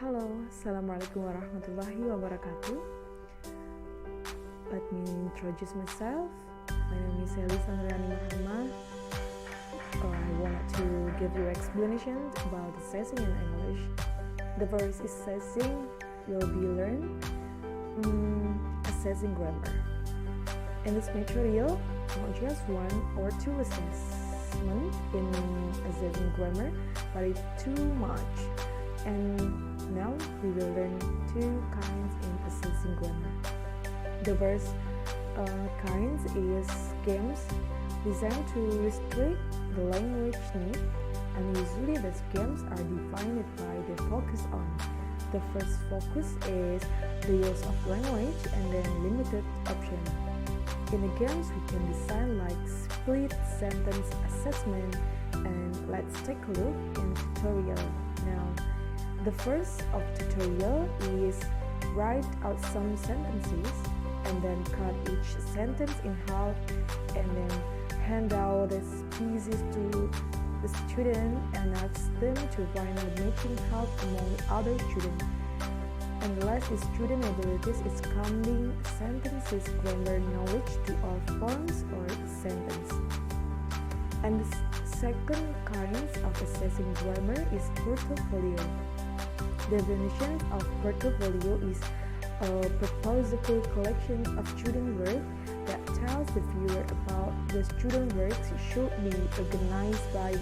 Halo, Assalamualaikum warahmatullahi wabarakatuh. Let me introduce myself. My name is Nuryani. I wanted to give you explanation about assessing in English. The first is assessing will be learned assessing grammar. In this material, not just one or two assessment in assessing grammar, but it's too much. And now we will learn two kinds in assessing grammar. The first kinds is games designed to restrict the language need, and usually these games are defined by the focus on. The first focus is the use of language and then limited option. In the games we can design like split sentence assessment, and let's take a look in tutorial now. The first of tutorial is write out some sentences and then cut each sentence in half and then hand out the pieces to the student and ask them to find a matching half among other students. And the last is student abilities is counting sentences grammar knowledge to all forms or sentence. And the second kind of assessing grammar is portfolio. Definition of portfolio is a purposeful collection of student work that tells the viewer about the student works should be organized by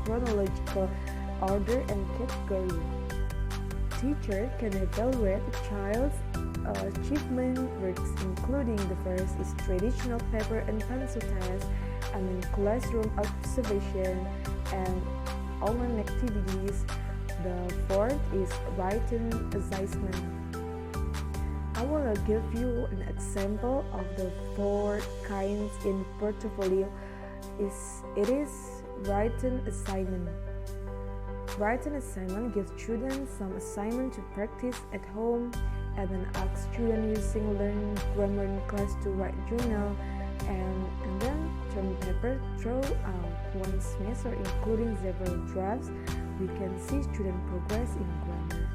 chronological order and category. Teacher can evaluate a child's achievement works, including the first is traditional paper and pencil test, and then classroom observation and online activities. The fourth is written assessment. I want to give you an example of the four kinds in portfolio. It is written assignment. Written assignment gives students some assignment to practice at home, and then ask students using learn grammar in class to write journal, and then term paper throughout one semester, including several drafts. We can see student progress in grammar.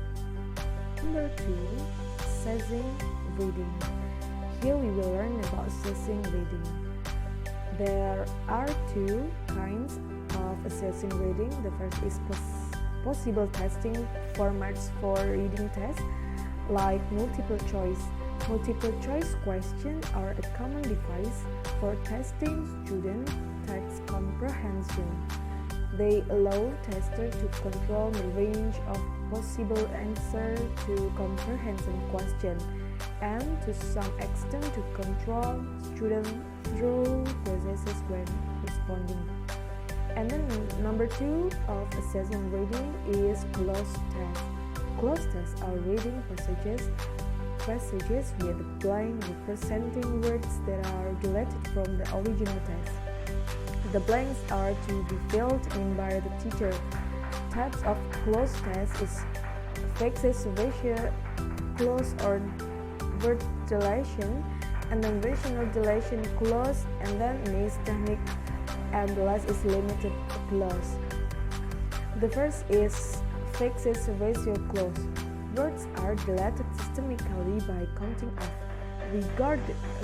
Number 2, assessing reading. Here we will learn about assessing reading. There are two kinds of assessing reading. The first is possible testing formats for reading tests, like multiple choice. Multiple choice questions are a common device for testing student text comprehension. They allow testers to control the range of possible answers to comprehension questions, and to some extent to control students through processes when responding. And then number 2 of assessing reading is closed tests. Closed tests are reading passages with blank representing words that are deleted from the original text. The blanks are to be filled in by the teacher. Types of closed tests is fixed ratio, close or word deletion, and then rational deletion close, and then mixed technique, and the last is limited close. The first is fixed ratio close. Words are deleted systematically by counting off,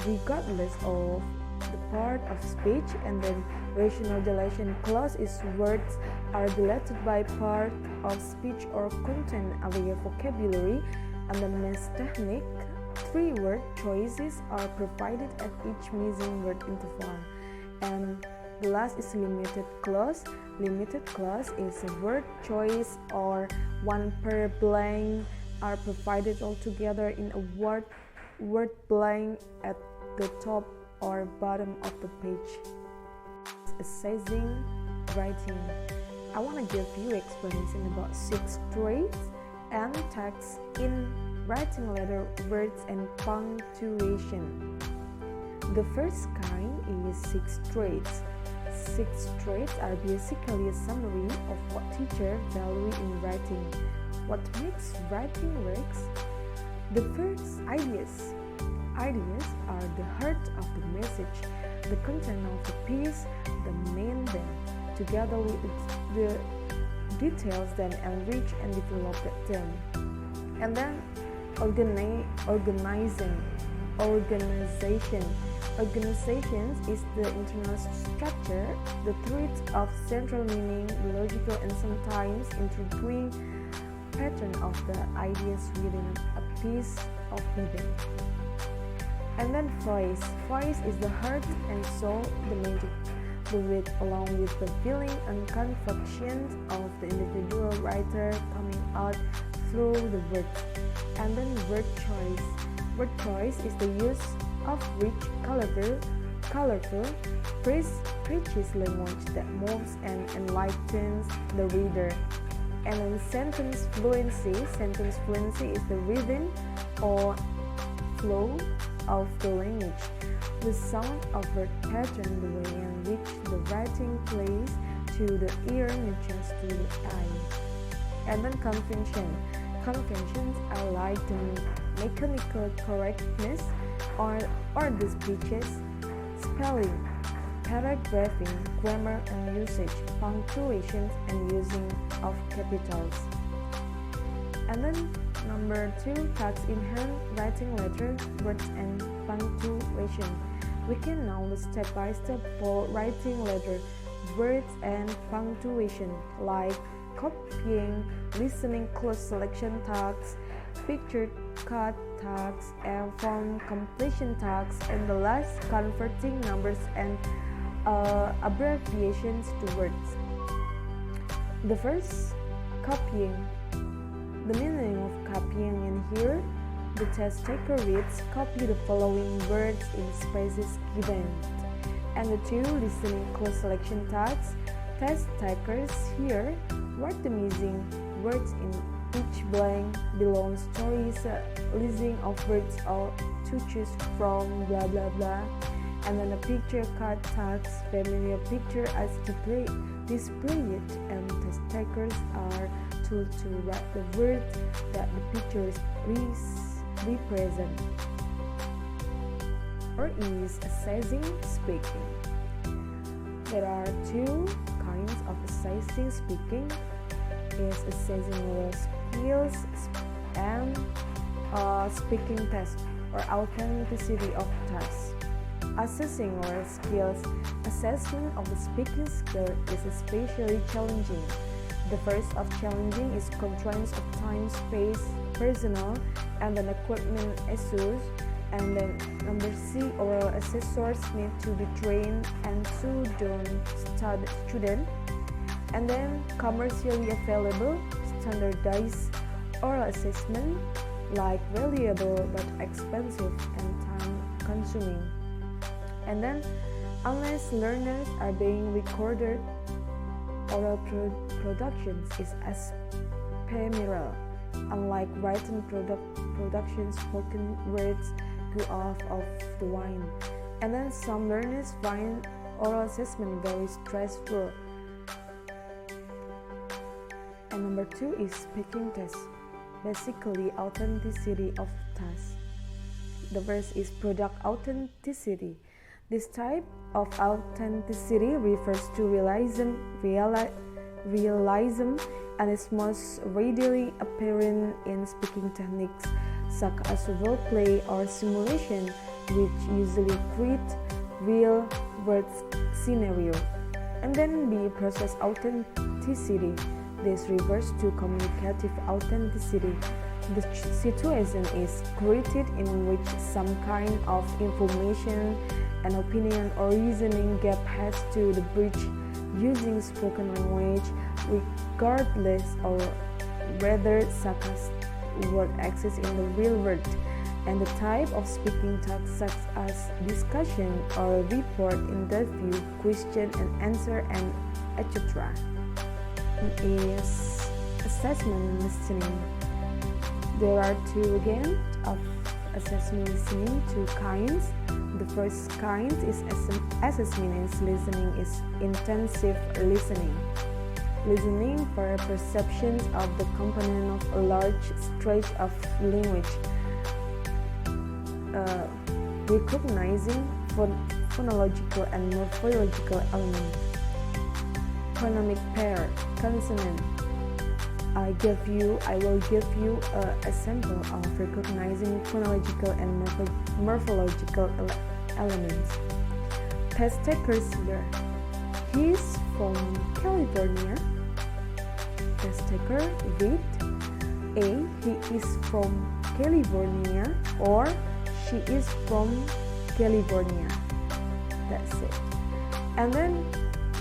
regardless of the part of speech, and then rational deletion clause is words are deleted by part of speech or content area vocabulary, and the mixed technique 3 word choices are provided at each missing word interval. And the last is limited clause. Limited clause is a word choice or one per blank are provided altogether in a word blank at the top or bottom of the page. Assessing writing. I want to give you explanation about 6 traits and text in writing letter, words, and punctuation. The first kind is 6 traits. 6 traits are basically a summary of what teachers value in writing. What makes writing works? The first, ideas. Ideas are the heart of the message, the content of the piece, the main band, together with the details that enrich and develop them. And then organization. Organizations is the internal structure, the truth of central meaning, the logical and sometimes intriguing pattern of the ideas within a piece of meaning. And then voice. Voice is the heart and soul, the magic, the wit along with the feeling and conviction of the individual writer coming out through the words. And then word choice. Word choice is the use of rich, colorful, precise language that moves and enlightens the reader. And then sentence fluency. Sentence fluency is the rhythm or flow of the language, the sound of word pattern, the way in which the writing plays to the ear matches to the eye. And then convention. Conventions are like the mechanical correctness or the speeches, spelling, paragraphing, grammar and usage, punctuations and using of capitals. And then number 2, tags in hand, writing letter, words and punctuation. We can now step by step for writing letter, words and punctuation, like copying, listening close selection tags, picture cut tags, and form completion tags, and the last converting numbers and abbreviations to words. The first, copying. The meaning of copying in here, the test taker reads, copy the following words in spaces given. And the 2, listening close selection tags, test takers here write the missing words in each blank below stories, listing of words or to choose from, blah blah blah. And then the picture cut tags, familiar picture as displayed, and test takers are told to write the words that the pictures represent. Or is assessing speaking. There are 2 kinds of assessing speaking, is assessing oral skills and speaking test or authenticity of tests. Assessing oral skills, assessment of the speaking skill is especially challenging. The first of challenging is constraints of time, space, personnel, and then equipment issues. And then number C, oral assessors need to be trained and so don't student. And then commercially available, standardized oral assessment like valuable but expensive and time consuming. And then unless learners are being recorded, oral productions is ephemeral. Unlike written productions, spoken words go off of the line. And then some learners find oral assessment very stressful. And number 2 is speaking test, basically authenticity of task. The first is product authenticity. This type of authenticity refers to realism and is most readily apparent in speaking techniques such as role play or simulation, which usually create real world scenario. And then B, process authenticity. This refers to communicative authenticity. The situation is created in which some kind of information, an opinion or reasoning gap has to the bridge using spoken language, regardless or whether such word exists in the real world. And the type of speaking text such as discussion or report, interview, question and answer, and etc. Is assessment listening. There are 2 again of assessment listening, 2 kinds. The first kind is assessment listening is intensive listening. Listening for perceptions of the component of a large stretch of language. Recognizing phonological and morphological elements. Phonemic pair, consonant, I will give you a sample of recognizing phonological and morphological elements. Test takers here. He's from California. Test taker read. A. He is from California, or she is from California. That's it. And then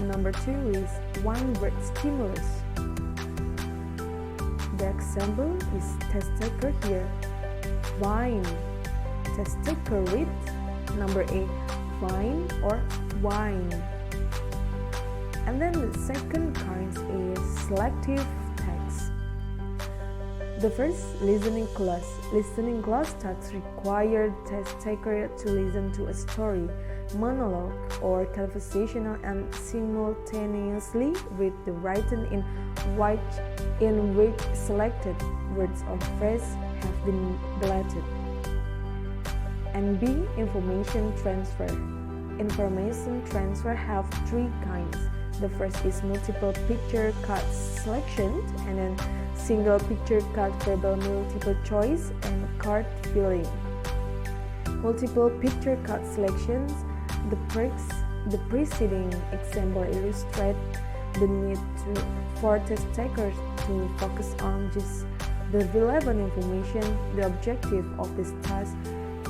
number 2 is one word stimulus. The example is test taker here. Wine. Test taker read. Number A. Wine or wine. And then the second kind is selective text. The first, listening class. Listening class tasks require test taker to listen to a story, monologue, or conversational and simultaneously read the written in which selected words or phrases have been deleted. And B, information transfer. Information transfer have 3 kinds. The first is multiple picture card selection, and then single picture card verbal multiple choice, and card filling. Multiple picture card selections. The preceding example illustrates the need for test takers to focus on just the relevant information. The objective of this task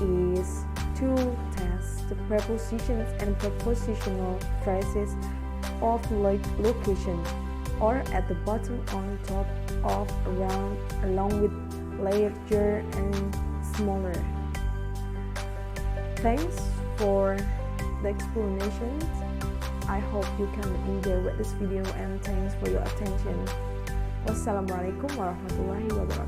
is to test the prepositions and prepositional phrases of location, or at the bottom, on top of, around, along with, larger and smaller. Thanks for the explanations. I hope you can enjoy with this video, and thanks for your attention. Wassalamualaikum warahmatullahi wabarakatuh.